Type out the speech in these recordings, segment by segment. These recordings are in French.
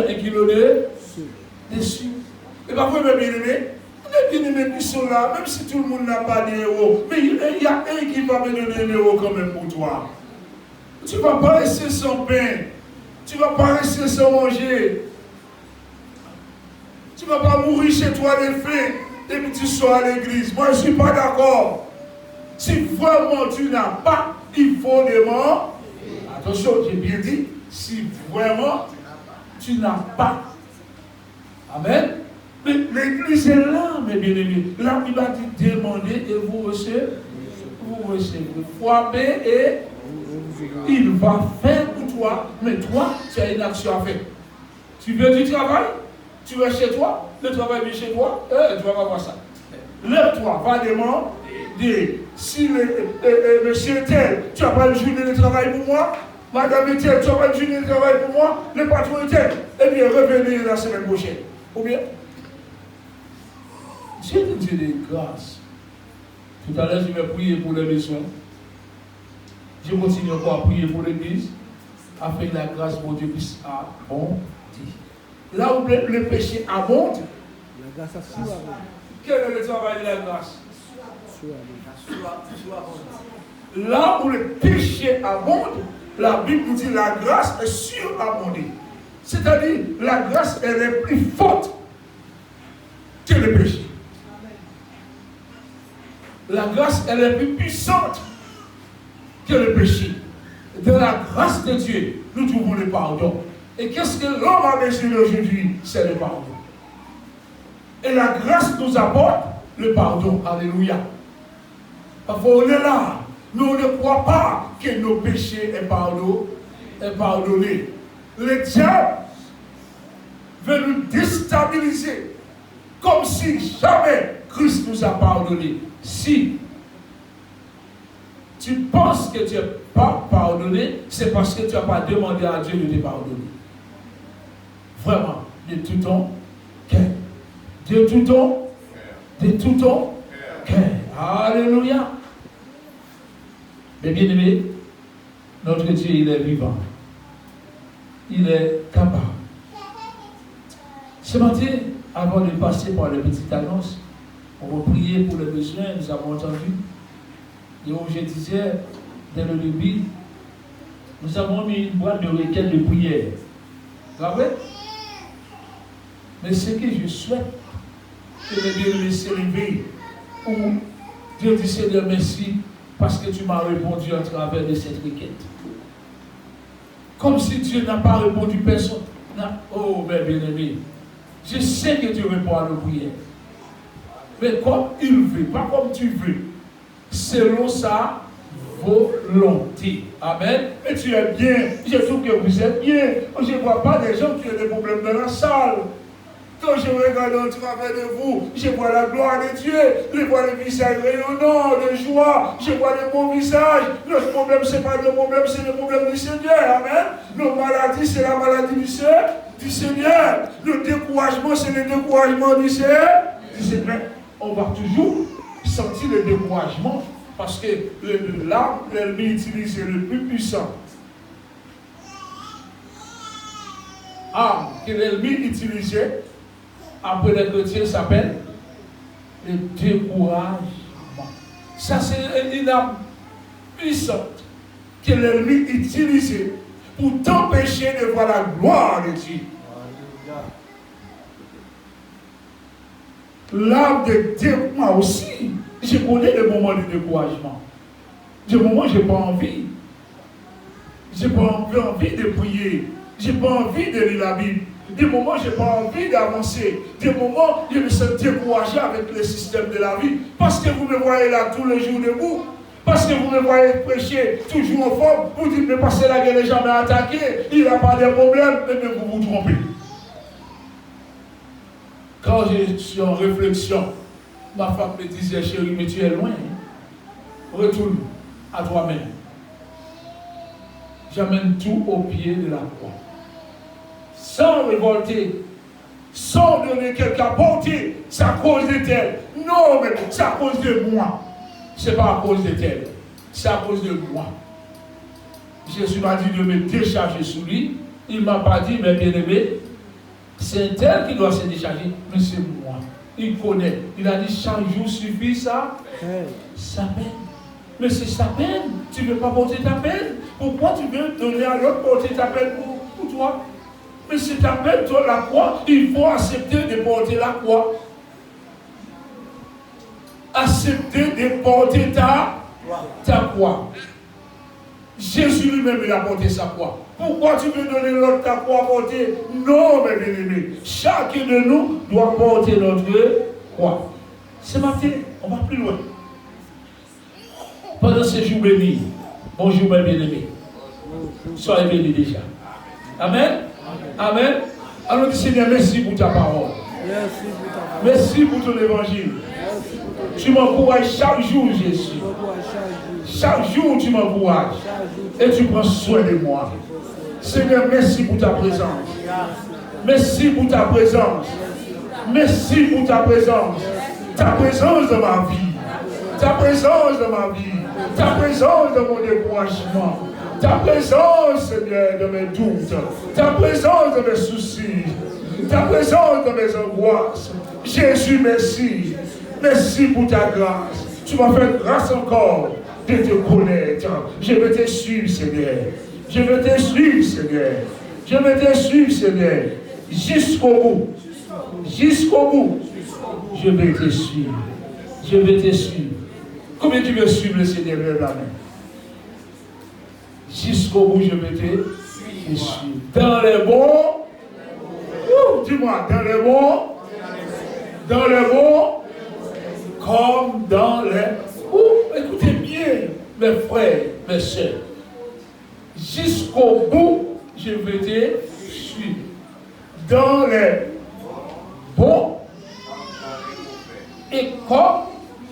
et qui l'ont déçu. Et parfois, mes bien-aimés, les bien-aimés qui sont là, même si tout le monde n'a pas de héros, mais il y a un qui va me donner un héros quand même pour toi. Tu ne vas pas rester sans pain. Tu ne vas pas rester sans manger. Tu ne vas pas mourir chez toi de faim et puis tu sors à l'église. Moi, je ne suis pas d'accord. Si vraiment tu n'as pas, il faut demander. Attention, j'ai bien dit, si vraiment tu n'as pas. Amen. Mais l'église est là, mes bien-aimés. Là, il va te demander et vous recevez. Vous recevez. Frappez et il va faire pour toi. Mais toi, tu as une action à faire. Tu veux du travail? Tu vas chez toi? Le travail vient chez toi? Tu vas pas voir ça. Lève-toi, va demander. Si monsieur tel, tu n'as pas une journée de travail pour moi? Madame tel, tu n'as pas une journée de travail pour moi? Le patron tel, eh bien, revenez la semaine prochaine. Ou bien? Dieu te dit des grâces. Tout à l'heure, je vais prier pour les besoins. Je continue encore à prier pour l'église, afin que la grâce de Dieu puisse abonder. Là où le péché abonde, la grâce abonde. Quel est le travail de la grâce? Là où le péché abonde, la Bible nous dit la grâce est surabondée. C'est-à-dire, la grâce, elle est plus forte que le péché. La grâce, elle est plus puissante que le péché. De la grâce de Dieu, nous trouvons le pardon. Et qu'est-ce que l'homme a besoin aujourd'hui? C'est le pardon. Et la grâce nous apporte le pardon. Alléluia. Parfois on est là. Nous on ne croit pas que nos péchés est pardonné. Le diable veut nous déstabiliser. Comme si jamais Christ nous a pardonné. Si tu penses que tu n'es pas pardonné, c'est parce que tu n'as pas demandé à Dieu de te pardonner. Vraiment, de tout ton cœur. De tout ton cœur. Alléluia. Mais bien aimé, notre Dieu, il est vivant. Il est capable. Ce matin, avant de passer par les petites annonces, on va prier pour les besoins, nous avons entendu. Et comme je disais, dès le début, nous avons mis une boîte de requêtes de prière. Vous savez? Mais ce que je souhaite, c'est de bien laisser lever. Où Dieu dit Seigneur, merci, parce que tu m'as répondu à travers de cette requête. Comme si Dieu n'a pas répondu personne. Oh, mes bien-aimés, je sais que tu réponds à nos prières. Mais comme il veut, pas comme tu veux. Selon sa volonté. Amen. Et tu es bien. Je trouve que vous êtes bien. Je ne vois pas des gens qui ont des problèmes dans la salle. Quand je regarde au travers de vous, je vois la gloire de Dieu. Je vois le visage rayonnant de joie. Je vois le bon visage. Notre problème, ce n'est pas le problème, c'est le problème du Seigneur. Amen. Nos maladies, c'est la maladie du Seigneur. Le découragement, c'est le découragement du Seigneur. On va toujours sentir le découragement parce que l'arme, l'ennemi utilisé le plus puissant. Arme que l'ennemi utilisait après les chrétiens s'appelle le découragement. Ça, c'est une arme puissante que l'ennemi utilisait pour t'empêcher de voir la gloire de Dieu. L'arme de découragement aussi. Je connais les moments de découragement. Des moments où je n'ai pas envie. Je n'ai pas envie de prier. Je n'ai pas envie de lire la Bible. Des moments où je n'ai pas envie d'avancer. Des moments où je me sens découragé avec le système de la vie. Parce que vous me voyez là tous les jours debout. Parce que vous me voyez prêcher toujours en forme. Vous dites, mais parce que la guerre n'est jamais attaquée. Il n'a pas de problème. Mais vous vous trompez. Quand je suis en réflexion, ma femme me disait, chérie, mais tu es loin. Retourne à toi-même. J'amène tout au pied de la croix. Sans révolter, sans donner quelqu'un porter, c'est à cause de tel. Non, mais c'est à cause de moi. Ce n'est pas à cause de tel. C'est à cause de moi. Jésus m'a dit de me décharger sur lui. Il ne m'a pas dit, mais bien aimé, C'est un tel qui doit se décharger, mais c'est moi. Il connaît. Il a dit chaque jour suffit ça. Sa peine. Mais c'est sa peine. Tu ne veux pas porter ta peine. Pourquoi tu veux donner à l'autre porter ta peine pour toi? Mais c'est ta peine, toi, la croix. Il faut accepter de porter la croix. Accepter de porter ta croix. Jésus lui-même, il a porté sa croix. Pourquoi tu veux donner l'autre ta croix à porter? Non, mes bien-aimés. Chacun de nous doit porter notre croix. Ce matin, on va plus loin. Pendant ce jour béni, bonjour mes bien-aimés. Soyez bénis déjà. Amen. Amen. Alors, Seigneur, merci pour ta parole. Merci pour ton évangile. Tu m'encourages chaque jour, Jésus. Chaque jour, tu m'encourages. Et tu prends soin de moi. Seigneur, merci pour ta présence. Merci pour ta présence. Merci pour ta présence. Ta présence dans ma vie. Ta présence dans ma vie. Ta présence dans mon découragement. Ta présence, Seigneur, dans mes doutes. Ta présence dans mes soucis. Ta présence dans mes angoisses. Jésus, merci. Merci pour ta grâce. Tu m'as fait grâce encore de te connaître. Je veux te suivre, Seigneur. Je veux te suivre, Seigneur. Je veux te suivre, Seigneur. Jusqu'au bout. Jusqu'au bout. Je vais te suivre. Je vais te suivre. Combien tu veux suivre le Seigneur? Lève la main. Jusqu'au bout, je vais te suivre. Dans les bons. Dis-moi, dans les bons. Dans les bons. Comme dans les... écoutez bien, mes frères, mes soeurs. Jusqu'au bout, je vais te suivre. Dans les bons. Et comme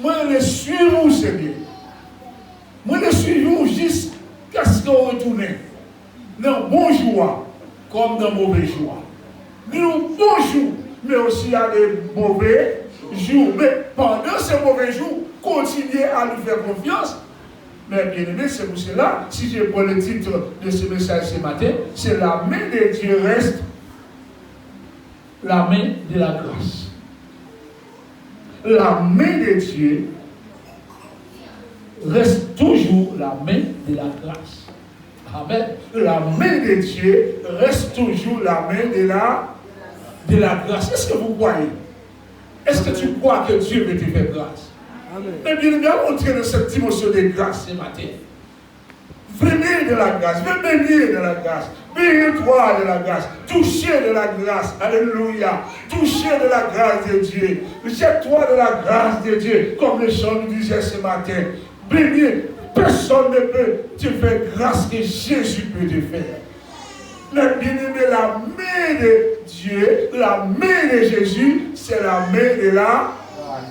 moi, je suis où, Seigneur. Moi, je suis où jusqu'à ce qu'on retourne. Dans bon joie, comme dans mauvais joie. Nous, bon jour, mais aussi à des mauvais jours. Mais pendant ces mauvais jours, continuez à nous faire confiance. Mais bien aimé, c'est pour cela, si je prends le titre de ce message ce matin, c'est la main de Dieu reste la main de la grâce. La main de Dieu reste toujours la main de la grâce. Amen. La main de Dieu reste toujours la main de la grâce. Est-ce que vous croyez? Est-ce que tu crois que Dieu veut te faire grâce? Amen. Mais bien, nous entrer dans cette dimension de grâce ce matin. Venez de la grâce, venez de la grâce, bénis-toi de la grâce, touchez de la grâce, alléluia, touchez de la grâce de Dieu, jette-toi de la grâce de Dieu, comme le chant nous disait ce matin. Bénis, personne ne peut te faire grâce que Jésus peut te faire. Mais bien aimé, la main de Dieu, la main de Jésus, c'est la main de la...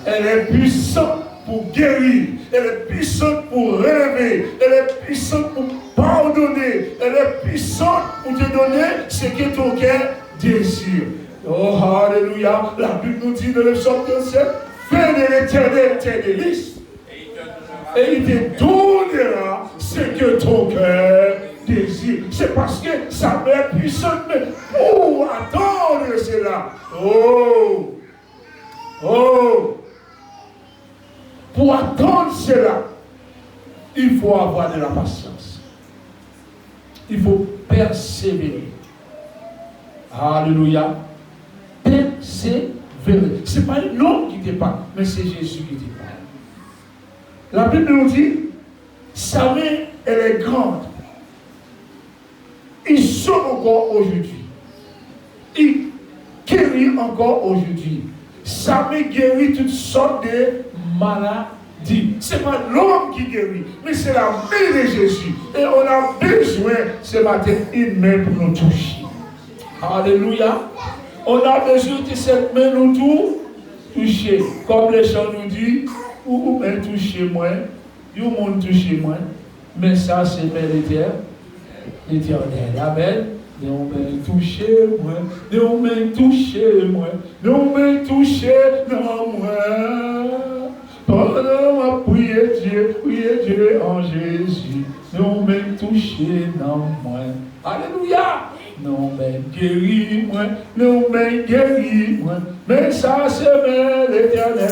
Elle est puissante pour guérir, elle est puissante pour relever, elle est puissante pour pardonner, elle est puissante pour te donner ce que ton cœur désire. Oh, alléluia. La Bible nous dit dans le psaume 37, fais de l'Éternel tes délices, et il te donnera ce que ton cœur désire. C'est parce que sa main est puissante, mais pour attendre cela. Oh! Pour attendre cela, il faut avoir de la patience. Il faut persévérer. Alléluia. Persévérer. Ce n'est pas l'homme qui te parle, mais c'est Jésus qui te parle. La Bible nous dit, sa main, elle est grande. Il sauve encore aujourd'hui. Il guérit encore aujourd'hui. Ça me guérit toutes sortes de maladies. Ce n'est pas l'homme qui guérit, mais c'est la main de Jésus. Et on a besoin ce matin une main pour nous toucher. Alléluia. On a besoin de cette main nous toucher. Comme les chants nous disent, ou main toucher moi, ou monde toucher moi. Mais ça, c'est main l'éternel. Amen. Nous me toucher moi, nous me toucher moi, nous me toucher dans moi. Pendant ma prière Dieu en Jésus, nous me toucher dans moi. Alléluia. Non, mais guéris-moi, non, mais guéris-moi, mais ça c'est l'Éternel.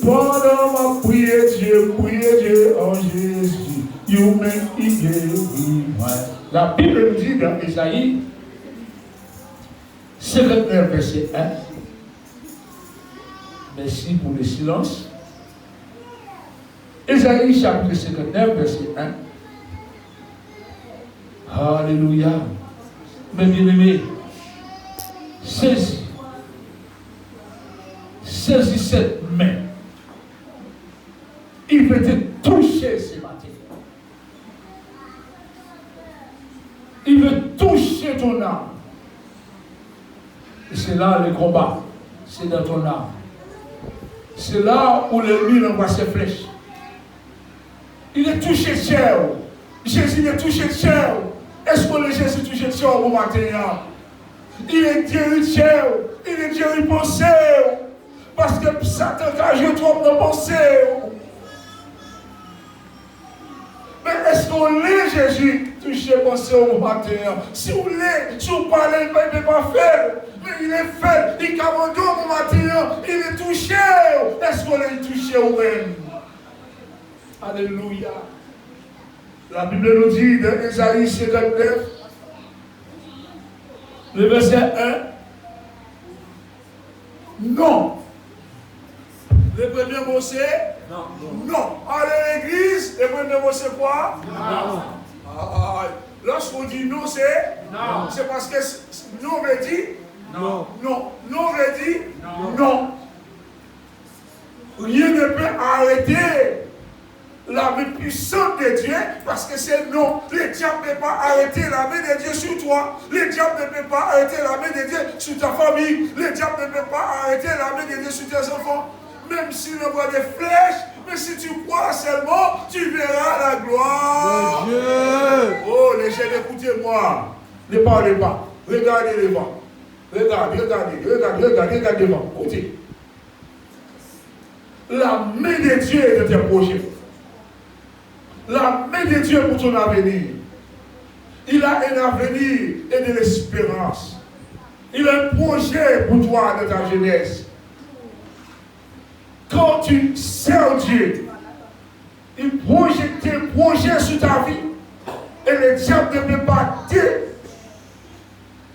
Pendant ma prière, Dieu en Jésus, you make me guéris-moi. La Bible nous dit dans Isaïe 59, verset 1. Merci pour le silence. Isaïe chapitre 59, verset 1. Alléluia. Mes bien-aimés, saisis cette main. Il veut te toucher ce matin. Il veut toucher ton âme. Et c'est là le combat. C'est dans ton âme. C'est là où l'ennemi envoie ses flèches. Il est touché cher. Jésus est touché cher. Est-ce que le Jésus est touché cher au matin? Il est guéri cher. Il est guéri pensé. Parce que Satan a joué trop de pensée. Mais est-ce qu'on l'est Jésus touché pensé au matin? Si vous l'êtes, si vous parlez, il ne peut pas faire. Mais il est fait. Il abandonne au matin. Il est touché. Est-ce qu'on est touché au même? Alléluia. La Bible nous dit dans Isaïe 59, le verset 1, non. Le premier mot c'est non. Allez l'église, le premier mot c'est quoi? Non. Lorsqu'on dit non, c'est non. C'est parce que non veut dire non. Non. Non veut dire non. Rien ne peut arrêter la main puissante de Dieu, parce que c'est non. Le diable ne peut pas arrêter la main de Dieu sur toi. Le diable ne peut pas arrêter la main de Dieu sur ta famille. Le diable ne peut pas arrêter la main de Dieu sur tes enfants. Même s'il envoie des flèches, mais si tu crois seulement, tu verras la gloire de Dieu. Oh, les jeunes, écoutez-moi. Ne parlez pas. Regardez devant. Regardez devant. Écoutez. La main de Dieu est de tes projets. La main de Dieu pour ton avenir. Il a un avenir et de l'espérance. Il a un projet pour toi dans ta jeunesse. Quand tu sers Dieu, il projette des projets sur ta vie. Et le diable ne peut pas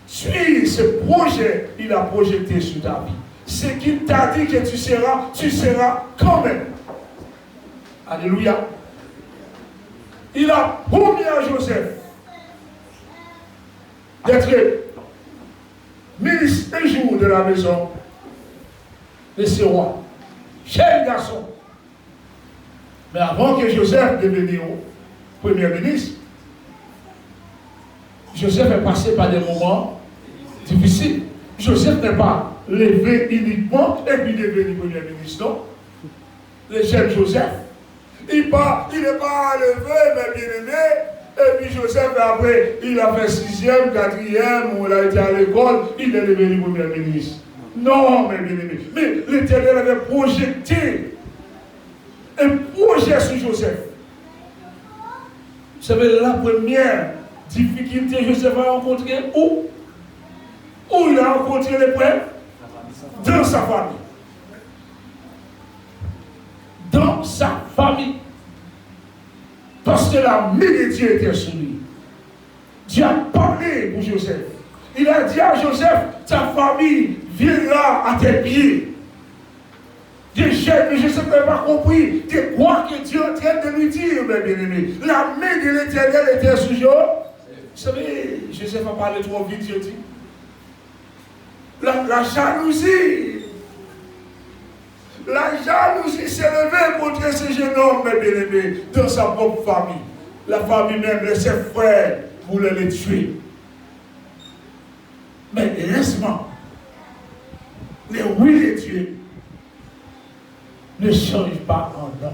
suivre ce projet qu'il a projeté sur ta vie. Ce qu'il t'a dit que tu seras quand même. Alléluia. Il a promis à Joseph d'être ministre un jour de la maison de ce roi. Cher garçon. Mais avant que Joseph devienne premier ministre, Joseph est passé par des moments difficiles. Joseph n'est pas levé uniquement et puis devenu premier ministre, non. Le jeune Joseph, il n'est pas levé, mais bien aimé. Et puis Joseph, après, il a fait 6e, 4e, où il a été à l'école, il est devenu premier ministre. Non, mais bien aimé. Mais l'Éternel avait projeté un projet sur Joseph. Vous savez, la première difficulté que Joseph a rencontrée, où il a rencontré l'épreuve? Dans sa famille. Dans sa famille. Parce que la main de Dieu était sur lui. Dieu a parlé pour Joseph. Il a dit à Joseph, ta famille viendra à tes pieds. Joseph n'avait pas compris de quoi que Dieu est en train de lui dire, mes bien-aimés. La main de l'Éternel était sur Joseph. Vous savez, Joseph a parlé trop vite, Dieu dit. La jalousie. La jalousie s'est levée contre ce jeune homme, mes bien-aimés, dans sa propre famille. La famille même de ses frères voulaient le tuer. Mais heureusement, les oui de Dieu ne changent pas en non.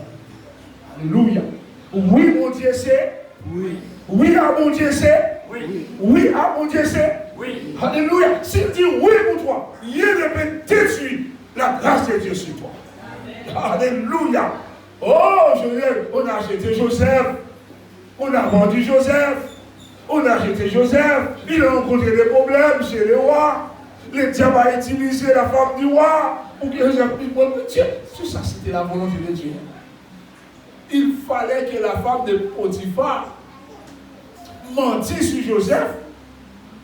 Alléluia. Oui, mon Dieu, c'est. Oui. Oui, à mon Dieu, c'est. Oui. Oui, à mon Dieu, c'est. Oui. Alléluia. S'il dit oui pour toi, rien ne peut détruire la grâce de Dieu sur toi. Alléluia. Oh, on a acheté Joseph. On a vendu Joseph. On a jeté Joseph, il a rencontré des problèmes chez le roi. Le diable a utilisé la femme du roi pour que Joseph puisse prendre Dieu. Tout ça, c'était la volonté de Dieu. Il fallait que la femme de Potiphar mentisse sur Joseph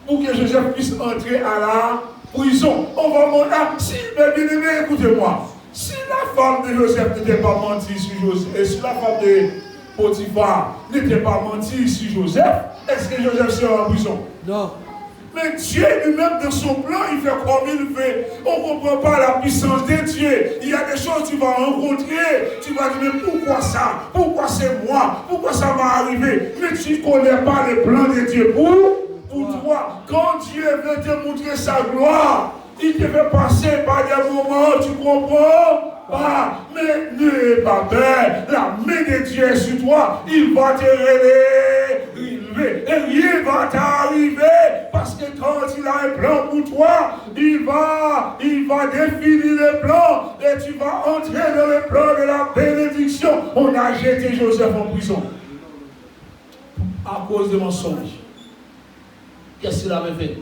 pour que Joseph puisse entrer à la prison. On va montrer, si, bien aimé, écoutez-moi, si la femme de Joseph n'était pas mentie sur Joseph, et si la femme de Potiphar n'était pas mentie sur Joseph, est-ce que Joseph serait en prison? Non. Mais Dieu lui-même, dans son plan, il fait comme il fait. On ne comprend pas la puissance de Dieu. Il y a des choses que tu vas rencontrer. Tu vas dire, mais pourquoi ça? Pourquoi c'est moi? Pourquoi ça va arriver? Mais tu ne connais pas le plan de Dieu pour toi. Quand Dieu veut te montrer sa gloire, il te fait passer par des moments, tu comprends pas. Mais n'aie pas peur. La main de Dieu est sur toi. Il va te relever. Et rien va t'arriver. Parce que quand il a un plan pour toi, il va définir le plan. Et tu vas entrer dans le plan de la bénédiction. On a jeté Joseph en prison. À cause de mensonges. Qu'est-ce qu'il avait fait?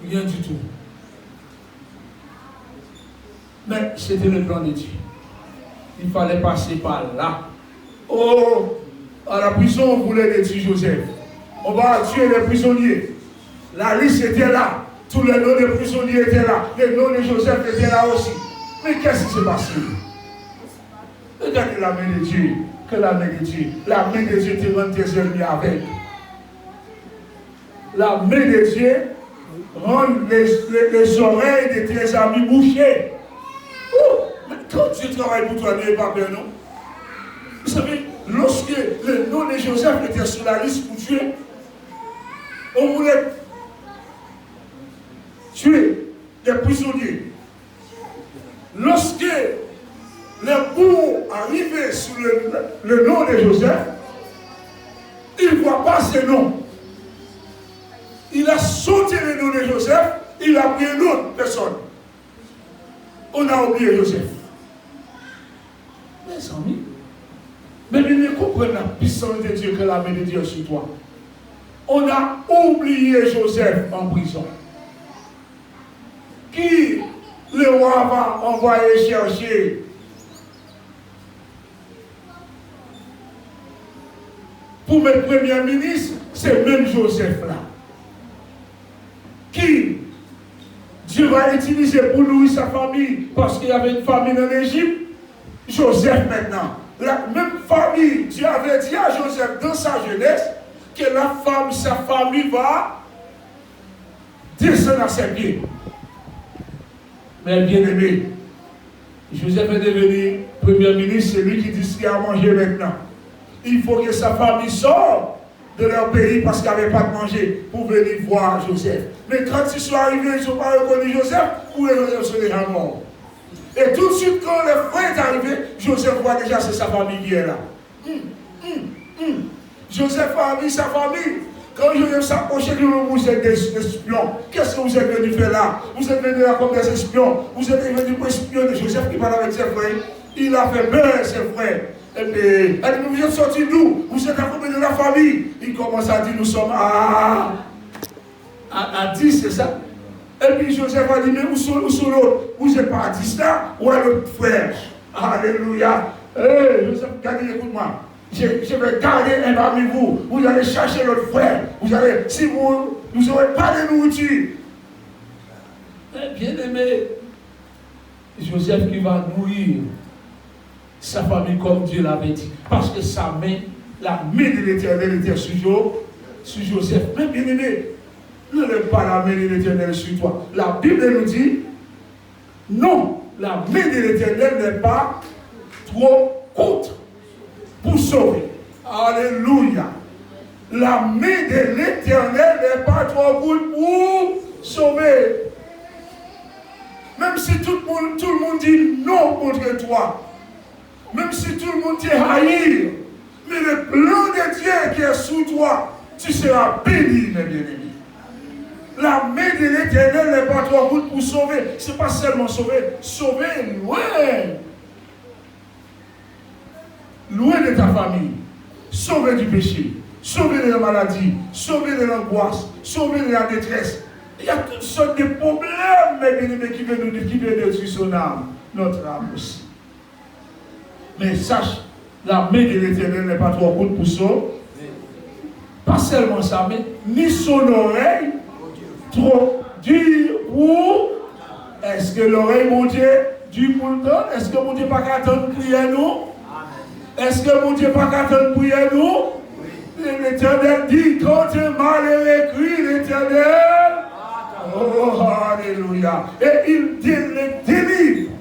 Rien du tout. Mais c'était le plan de Dieu. Il fallait passer par là. Oh, à la prison, on voulait détruire Joseph. On va tuer les prisonniers. La liste était là. Tous les noms des prisonniers étaient là. Les noms de Joseph étaient là aussi. Mais qu'est-ce qui s'est passé? Regardez la main de Dieu. Que la main de Dieu. La main de Dieu te rend tes ennemis avec. La main de Dieu rend les oreilles de tes amis bouchées. Mais quand Dieu travaille pour toi, n'ayez pas peur, non? Vous savez, lorsque le nom de Joseph était sur la liste pour tuer, on voulait tuer des prisonniers. Lorsque les bourgs arrivaient sur le nom de Joseph, il ne voit pas ce nom. Il a sauté le nom de Joseph, il a pris une autre personne. On a oublié Joseph. Mes amis, mais venez comprendre la puissance de Dieu que la main de Dieu sur toi. On a oublié Joseph en prison. Qui le roi va envoyer chercher? Pour mettre premier ministre, c'est même Joseph là. Qui Dieu va utiliser pour nourrir sa famille parce qu'il y avait une famine en Égypte. Joseph maintenant. La même famille, Dieu avait dit à Joseph dans sa jeunesse que la femme, sa famille va descendre à ses pieds. Mais bien aimé, Joseph est devenu premier ministre, c'est lui qui dit ce qu'il y a à manger maintenant. Il faut que sa famille sorte de leur pays parce qu'il n'y avait pas de manger pour venir voir Joseph. Mais quand ils sont arrivés, ils n'ont pas reconnu Joseph, ou Joseph sont déjà morts. Et tout de suite, quand le frère est arrivé, Joseph voit déjà c'est sa famille qui est là. Joseph a mis sa famille. Quand Joseph s'approchait de nous, vous êtes des espions. Qu'est-ce que vous êtes venus faire là? Vous êtes venus là comme des espions. Vous êtes venus pour espionner Joseph qui parle avec ses frères. Il a fait peur, ses frères. Et puis, elle dit, vous êtes sortis d'où? Vous êtes accompagnés de la famille. Il commence à dire, nous sommes à 10, c'est ça? Et puis Joseph a dit, mais où sont l'autre? Vous n'êtes pas à 10 là? Où est l'autre frère? Alléluia. Hey, Joseph, regardez, écoute-moi. Je vais garder un parmi vous. Vous allez chercher l'autre frère. Si vous n'aurez pas de nourriture. Bien aimé, Joseph qui va nourrir sa famille comme Dieu l'avait dit. Parce que sa main, la main de l'Éternel était sur Joseph. Mais bien aimé, ne lève pas la main de l'Éternel sur toi. La Bible nous dit, non, la main de l'Éternel n'est pas trop courte pour sauver. Alléluia. La main de l'Éternel n'est pas trop courte pour sauver. Même si tout le monde dit non contre toi, même si tout le monde te haït, mais le plan de Dieu qui est sous toi, tu seras béni, mes bien-aimés. La main de l'Éternel n'est pas trop courte pour sauver. Ce n'est pas seulement sauver, sauver loin. Loin de ta famille. Sauver du péché. sauver de la maladie, sauver de l'angoisse, sauver de la détresse. Il y a toutes sortes de problèmes, mes bien-aimés, qui viennent détruire son âme, notre âme aussi. Mais sache, la main de l'Éternel n'est pas trop courte pour ça. Pas seulement ça, mais ni son oreille trop dure pour. Est-ce que l'oreille, mon Dieu, dure pour le temps? Est-ce que mon Dieu pas qu'attendre prier nous? Est-ce que mon Dieu pas qu'attendre prier nous? L'Éternel dit, quand tu mal écrit, l'Éternel. Oh, alléluia. Et il les délivre.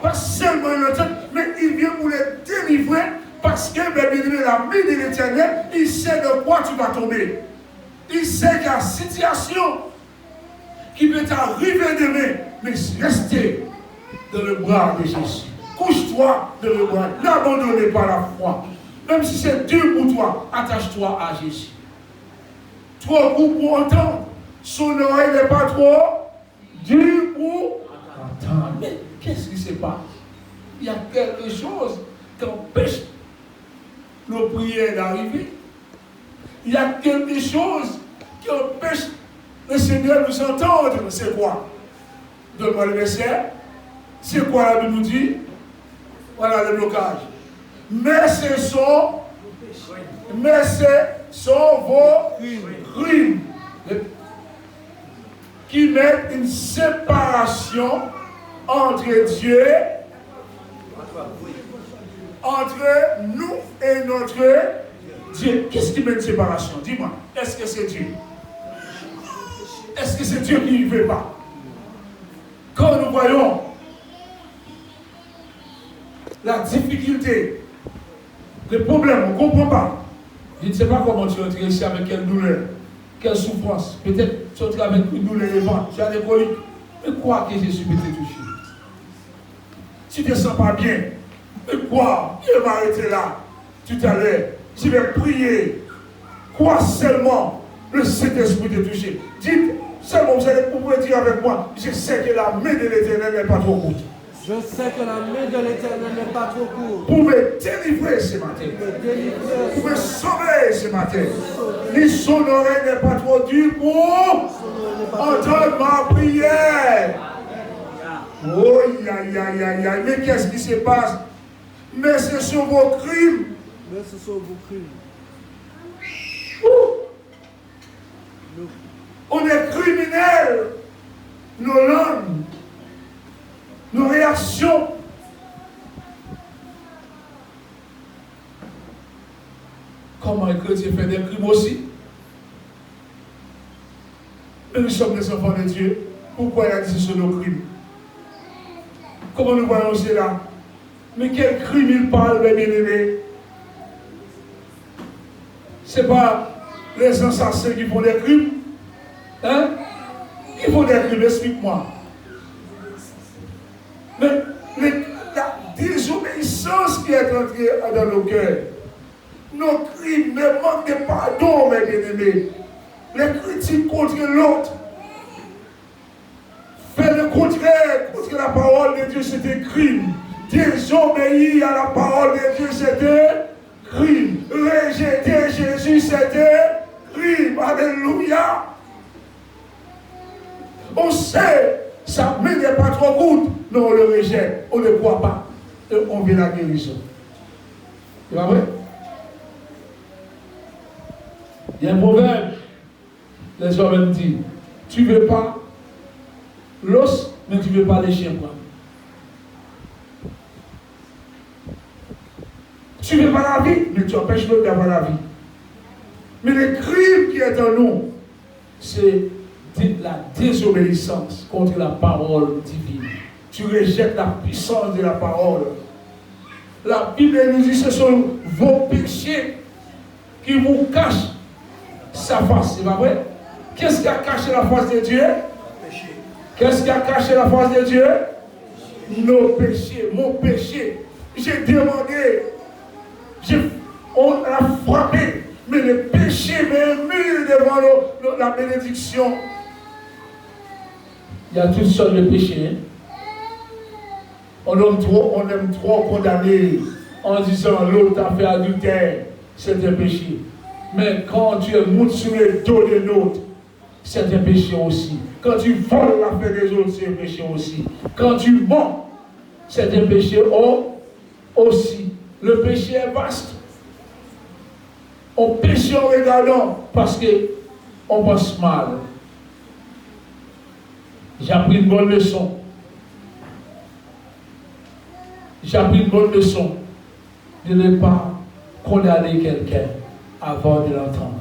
Pas seulement le temps, mais il vient pour les délivrer. Parce que, bien aimé, la main de l'Éternel, il sait de quoi tu vas tomber. Il sait qu'il y a une situation qui peut t'arriver demain, mais restez dans le bras de Jésus. Couche-toi dans le bras. N'abandonnez pas la foi. Même si c'est dur pour toi, attache-toi à Jésus. Trop court pour entendre. Son oreille n'est pas trop dur pour entendre. Mais qu'est-ce qui se passe? Il y a quelque chose qui empêche nos prières d'arriver. Il y a quelque chose qui empêche le Seigneur de nous entendre. C'est quoi? Donne-moi le verset. C'est quoi la Bible nous dit? Voilà le blocage. Mais ce sont vos crimes qui mettent une séparation entre Dieu, entre nous et notre Dieu. Qu'est-ce qui met une séparation? Dis-moi, est-ce que c'est Dieu? Est-ce que c'est Dieu qui ne veut pas? Quand nous voyons la difficulté, le problème, on ne comprend pas. Je ne sais pas comment tu es ici, avec quelle douleur, quelle souffrance. Peut-être tu es avec une douleur de ventre, tu as des coliques. Mais crois que Jésus peut te toucher. Tu ne te sens pas bien. Mais crois, il va arrêter là, tout à l'heure. Je vais prier. Crois seulement, le Saint-Esprit te toucher. Dites seulement, vous pouvez dire avec moi, je sais que la main de l'Éternel n'est pas trop courte. Je sais que la main de l'Éternel n'est pas trop courte. Vous pouvez délivrer ce matin. Vous pouvez sauver ce matin. Ni son oreille n'est pas trop dure pour entendre ma prière. Oh, aïe, aïe, aïe, aïe. Mais qu'est-ce qui se passe? Mais ce sont vos crimes. Mais ce sont vos crimes. On est criminels. Nos langues, nos réactions. Comment un chrétien fait des crimes aussi? Mais nous sommes des enfants de Dieu. Pourquoi il a dit ce sont nos crimes? Comment nous voyons cela? Mais quel crime il parle, mes bien-aimés? Ce n'est pas les assassins qui font des crimes. Hein? Ils font des crimes, explique-moi. Mais la désobéissance qui est entrée dans nos cœurs, nos crimes, le manque de pardon, mes bien-aimés, les critiques contre l'autre, faire le contraire contre la parole de Dieu, c'est un crime. Désobéir à la parole de Dieu, c'est un crime. Rejeter Jésus, c'est un crime. Alléluia. On sait, sa main n'est pas trop courte, mais on le rejette, on ne le croit pas. Et on veut la guérison. C'est pas vrai? Il y a un proverbe, les hommes disent, tu ne veux pas l'os, mais tu ne veux pas les chiens, quoi. Tu ne veux pas la vie, mais tu empêches l'autre d'avoir la vie. Mais le crime qui est en nous, c'est la désobéissance contre la parole divine. Tu rejettes la puissance de la parole. La Bible nous dit que ce sont vos péchés qui vous cachent sa face. C'est pas vrai? Qu'est-ce qui a caché la face de Dieu? Qu'est-ce qui a caché la face de Dieu? Nos péchés, mon péché. J'ai demandé, on a frappé, mais le péché m'est mis devant la bénédiction. Il y a toutes sortes de péchés. Hein? On aime trop condamner en disant l'autre a fait adultère, c'est un péché. Mais quand tu montes sur le dos des autres, c'est un péché aussi. Quand tu voles l'affaire des autres, c'est un péché aussi. Quand tu mens, c'est un péché aussi. Le péché est vaste. On péche en regardant parce qu'on pense mal. J'ai appris une bonne leçon. J'ai appris une bonne leçon de ne pas condamner quelqu'un avant de l'entendre.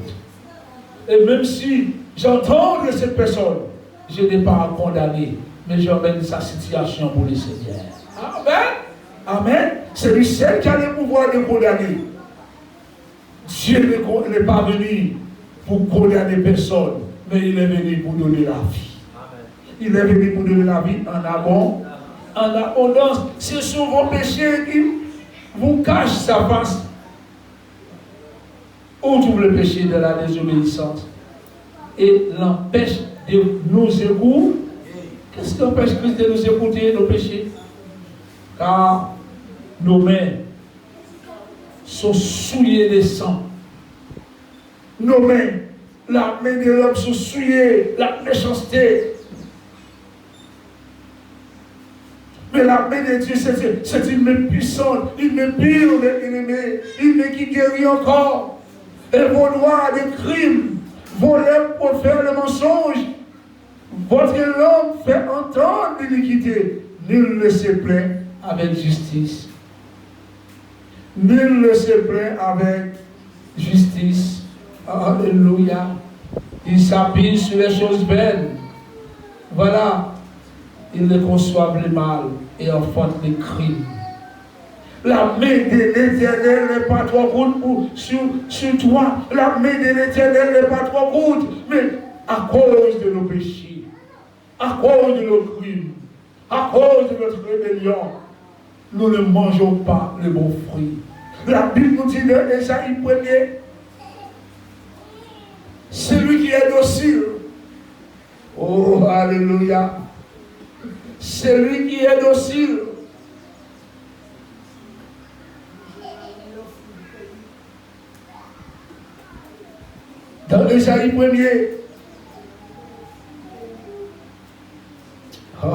Et même si j'entends de cette personne, je n'ai pas à condamner, mais j'emmène sa situation pour le Seigneur. Amen. Amen. C'est lui seul qui a le pouvoir de condamner. Dieu n'est pas venu pour condamner personne, mais il est venu pour donner la vie. Amen. Il est venu pour donner la vie en abondance. C'est sur vos péchés qui vous cache sa face. On trouve le péché de la désobéissance et l'empêche de nous écouter. Qu'est-ce qui empêche Christ de nous écouter, nos péchés? Car nos mains sont souillées de sang. Nos mains, la main de l'homme sont souillées, la méchanceté. Mais la main de Dieu, c'est une main puissante, une main pure, une main qui guérit encore. Et vos doigts de crime, vos lèvres pour faire le mensonge. Votre langue fait entendre l'iniquité. Nul ne se plaint avec justice. Nul ne se plaint avec justice. Alléluia. Il s'appuie sur les choses belles. Voilà. Ils ne conçoivent le mal et enfantent les crimes. La main de l'Éternel n'est pas trop courte sur toi. La main de l'Éternel n'est pas trop courte. Mais à cause de nos péchés, à cause de nos crimes, à cause de notre rébellion, nous ne mangeons pas le bon fruit. La Bible nous dit dans Ésaïe 1er, celui qui est docile. Oh, alléluia. Celui qui est docile. Dans Ésaïe 1er. Aïe,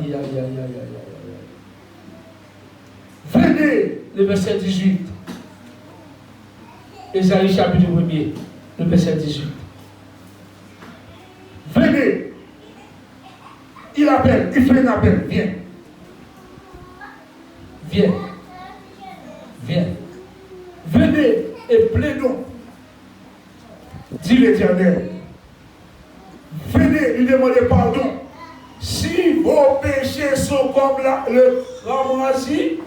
aïe, aïe, aïe, aïe, aïe. Venez, le verset 18. Ésaïe chapitre 1er, le verset 18. Venez. Il appelle, il fait un appel. Viens. Viens. Viens. Venez et plaidons. Dit l'Éternel. Venez lui demander pardon. Si vos péchés sont comme le cramoisi,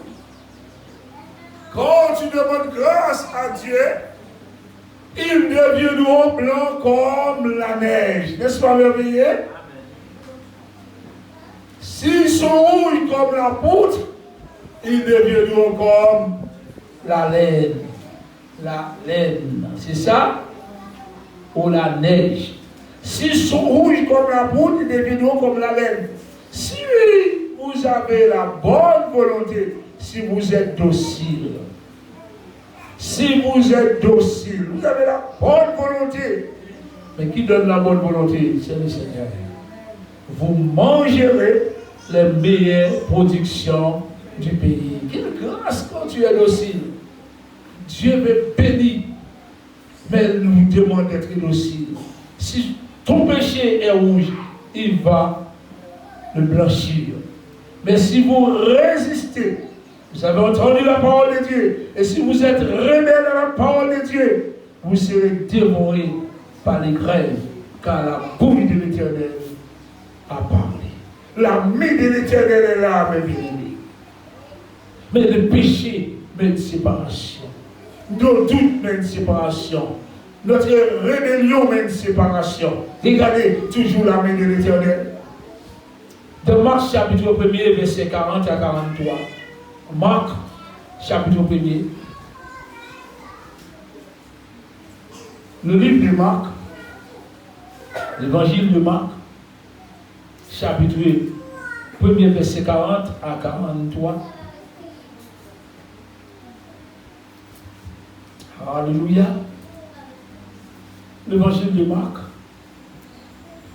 quand tu demandes grâce à Dieu, ils deviendront blancs comme la neige. N'est-ce pas merveilleux? S'ils sont rouges comme la poutre, ils deviendront comme la laine. La laine, c'est ça? Ou la neige. S'ils sont rouges comme la poutre, ils deviendront comme la laine. Si vous avez la bonne volonté, si vous êtes docile, si vous êtes docile, vous avez la bonne volonté. Mais qui donne la bonne volonté? C'est le Seigneur. Vous mangerez les meilleures productions du pays. Quelle grâce quand tu es docile. Dieu veut bénir, mais nous demande d'être docile. Si ton péché est rouge, il va le blanchir. Mais si vous résistez, vous avez entendu la parole de Dieu, et si vous êtes rebelle à la parole de Dieu, vous serez dévorés par les grèves, car la bouche de l'Éternel a parlé. La main de l'Éternel est là, mes bien-aimés. Mais le péché met une séparation. Nos doutes mettent une séparation. Notre rébellion met une séparation. Regardez toujours la main de l'Éternel. De Marc chapitre 1er, verset 40 à 43. Marc chapitre 1er. Le livre de Marc, l'évangile de Marc, chapitre 1er, verset 40 à 43. Alléluia. l'évangile de Marc,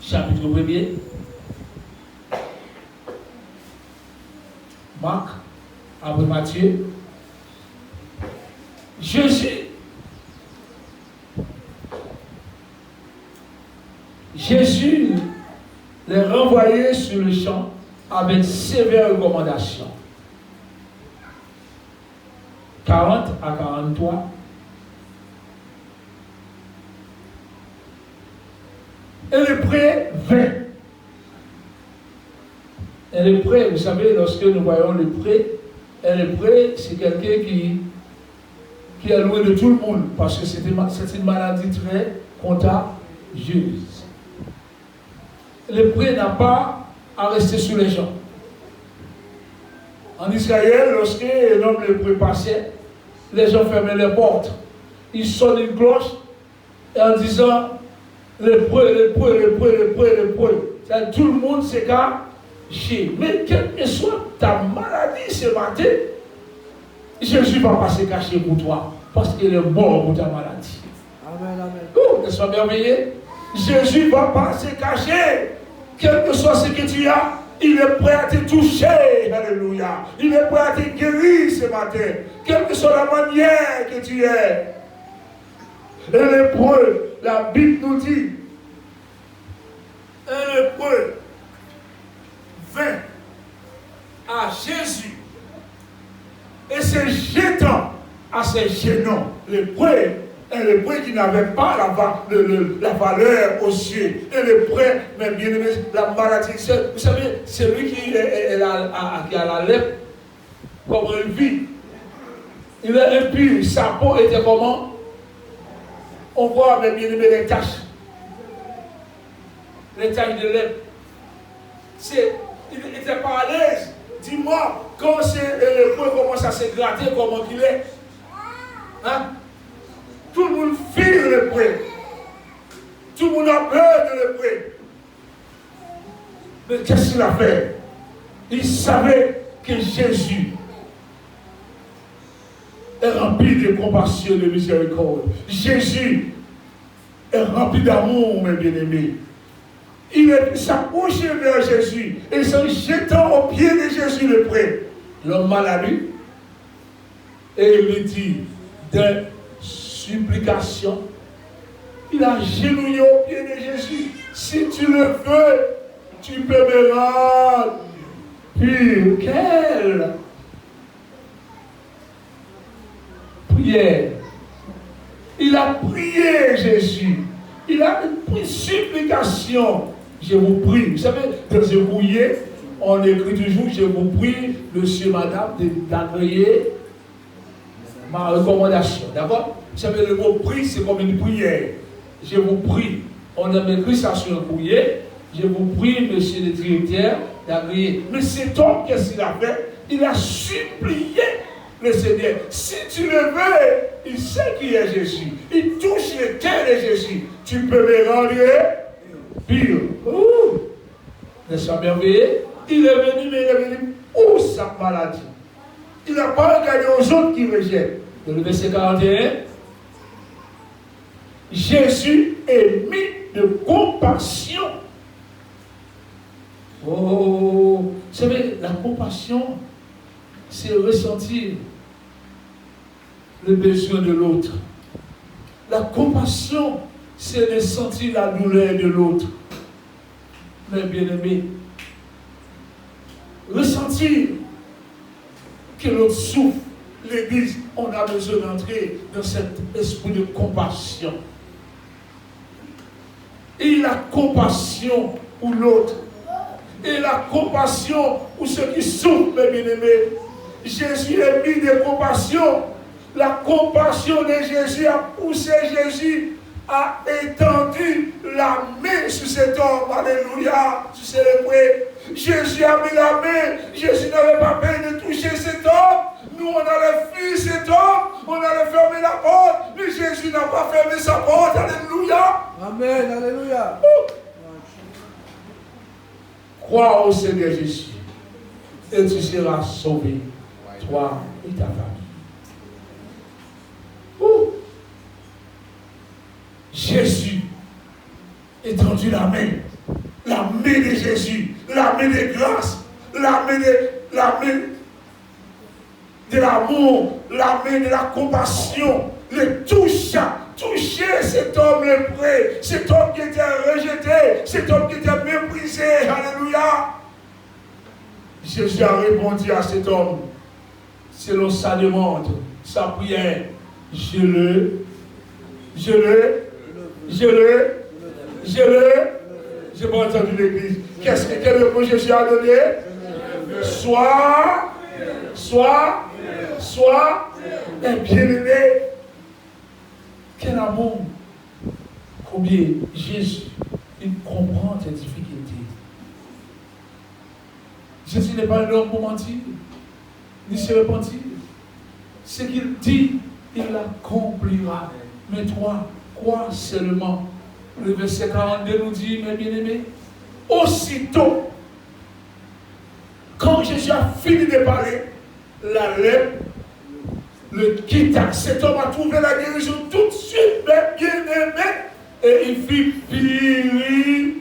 chapitre 1er. Marc, après Matthieu. Jésus les renvoyait sur le champ avec sévère recommandation. 40 à 43. Et le pré 20. Et le pré, vous savez, lorsque nous voyons le pré, c'est quelqu'un qui est loin de tout le monde, parce que c'est une maladie très contagieuse. Le pré n'a pas à rester sous les gens. En Israël, lorsque l'homme le pré passait, les gens fermaient les portes. Ils sonnent une cloche et en disant le pré. Tout le monde s'est caché. Mais quelle que soit ta maladie ce matin, Jésus va pas se cacher pour toi parce qu'il est mort pour ta maladie. Amen, amen. Oh, n'est-ce pas merveilleux? Jésus ne va pas se cacher. Quel que soit ce que tu as, il est prêt à te toucher. Alléluia. Il est prêt à te guérir ce matin. Quelle que soit la manière que tu es. Et l'hébreu, la Bible nous dit, un hébreu vint à Jésus et se jetant à ses genoux. L'hébreu, un hébreu qui n'avait pas la valeur aux yeux. Et l'hébreu, mais bien aimé, la maladie, vous savez, celui qui a la lèpre comme une vie. Il est impur, sa peau était comment? On voit, mais bien aimé, les taches. Les taches de lèpre. Il n'était pas à l'aise. Dis-moi, quand le point commence à se gratter, comment il est? Hein? Tout le monde fuit le point. Tout le monde a peur de le point. Mais qu'est-ce qu'il a fait? Il savait que Jésus est rempli de compassion et de miséricorde. Jésus est rempli d'amour, mes bien-aimés. Il s'approchait vers Jésus et se jetant au pied de Jésus le prêtre. L'homme mal à lui et il lui dit de supplication. Il a genouillé au pied de Jésus. Si tu le veux, tu peux me rendre pur. Quelle prière. Il a prié Jésus. Il a une supplication. Je vous prie. Vous savez, dans ce bouillet, on écrit toujours, je vous prie, monsieur, madame, d'agréer ma recommandation. D'accord? Vous savez, le mot prie, c'est comme une prière. Je vous prie. On a écrit ça sur un bouillet. Je vous prie, monsieur le directeur, d'agréer. Mais cet homme, qu'est-ce qu'il a fait? Il a supplié le Seigneur. Si tu le veux, il sait qui est Jésus. Il touche le cœur de Jésus. Tu peux me rendre pur. N'est-ce pas merveilleux? Il est venu, mais il est venu pour sa maladie. Il n'a pas regardé aux autres qui rejettent. Dans le verset 41, Jésus est mis de compassion. Oh, vous savez, la compassion, c'est ressentir le besoin de l'autre. La compassion, c'est de sentir la douleur de l'autre. Mes bien-aimés, ressentir que l'autre souffre. L'Église, on a besoin d'entrer dans cet esprit de compassion. Et la compassion pour l'autre. Et la compassion pour ceux qui souffrent, mes bien-aimés. Jésus est mis de compassion. La compassion de Jésus a poussé Jésus, a étendu la main sur cet homme. Alléluia. Tu sais le vrai. Jésus a mis la main. Jésus n'avait pas peur de toucher cet homme. Nous, on allait fuir cet homme. On allait fermer la porte. Mais Jésus n'a pas fermé sa porte. Alléluia. Amen. Alléluia. Crois au Seigneur Jésus. Et tu seras sauvé. Toi et ta famille. Jésus étendu la main de Jésus, la main de grâce, la main de l'amour, la main de la compassion, le toucher cet homme lépreux, cet homme qui était rejeté, cet homme qui était méprisé. Alléluia. Jésus a répondu à cet homme, selon sa demande, sa prière. Je n'ai pas entendu l'église. Quel réponse Jésus a donné? Sois un bien-aimé. Quel amour. Combien Jésus, il comprend tes difficultés. Jésus n'est pas un homme pour mentir, ni se repentir. Ce qu'il dit, il l'accomplira. Mais toi, crois seulement. Le verset 42 nous dit, mes bien-aimés, aussitôt, quand Jésus a fini de parler, la lèpre le quitta. Cet homme a trouvé la guérison tout de suite, mes bien-aimés, et il fut purifié.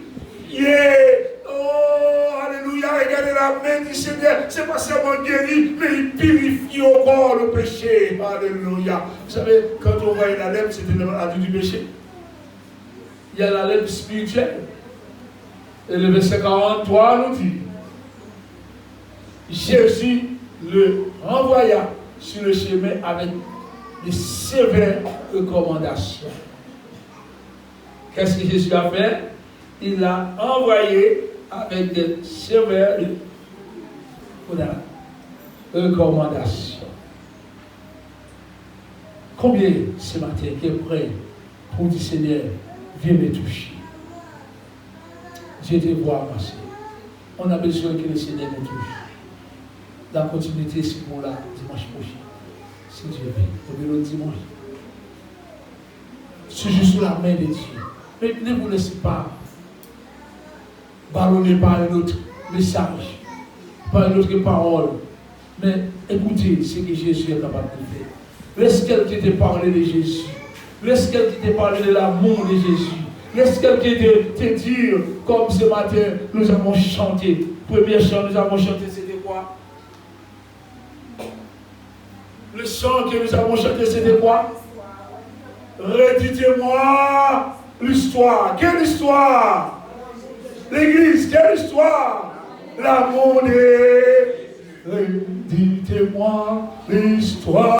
Oh, alléluia, regardez la main du Seigneur. C'est pas seulement guéri, mais il purifie encore le péché. Alléluia. Vous savez, quand on voit la lèpre, c'était la du péché. Il y a la lèpre spirituelle. Et le verset 43 nous dit, Jésus le renvoya sur le chemin avec de sévères recommandations. Qu'est-ce que Jésus a fait? Il l'a envoyé avec de sévères recommandations. Combien ce matin qui est prêt pour dire Seigneur, viens me toucher? Je te vois passer. On a besoin que le Seigneur nous touche. La continuité, c'est pour la dimanche prochain. Si Dieu veut, le dimanche. C'est juste sous la main de Dieu. Mais ne vous laissez pas ballonner par un autre message, par une autre parole. Mais écoutez ce que Jésus est capable de faire. Laisse quelqu'un te parler de Jésus. Laisse quelqu'un te parler de l'amour de Jésus. Laisse quelqu'un te dire, comme ce matin, nous avons chanté. Premier chant, nous avons chanté, c'était quoi? Le chant que nous avons chanté, c'était quoi? Redites-moi l'histoire. Quelle histoire? L'église, quelle histoire? L'amour de... Redites-moi l'histoire.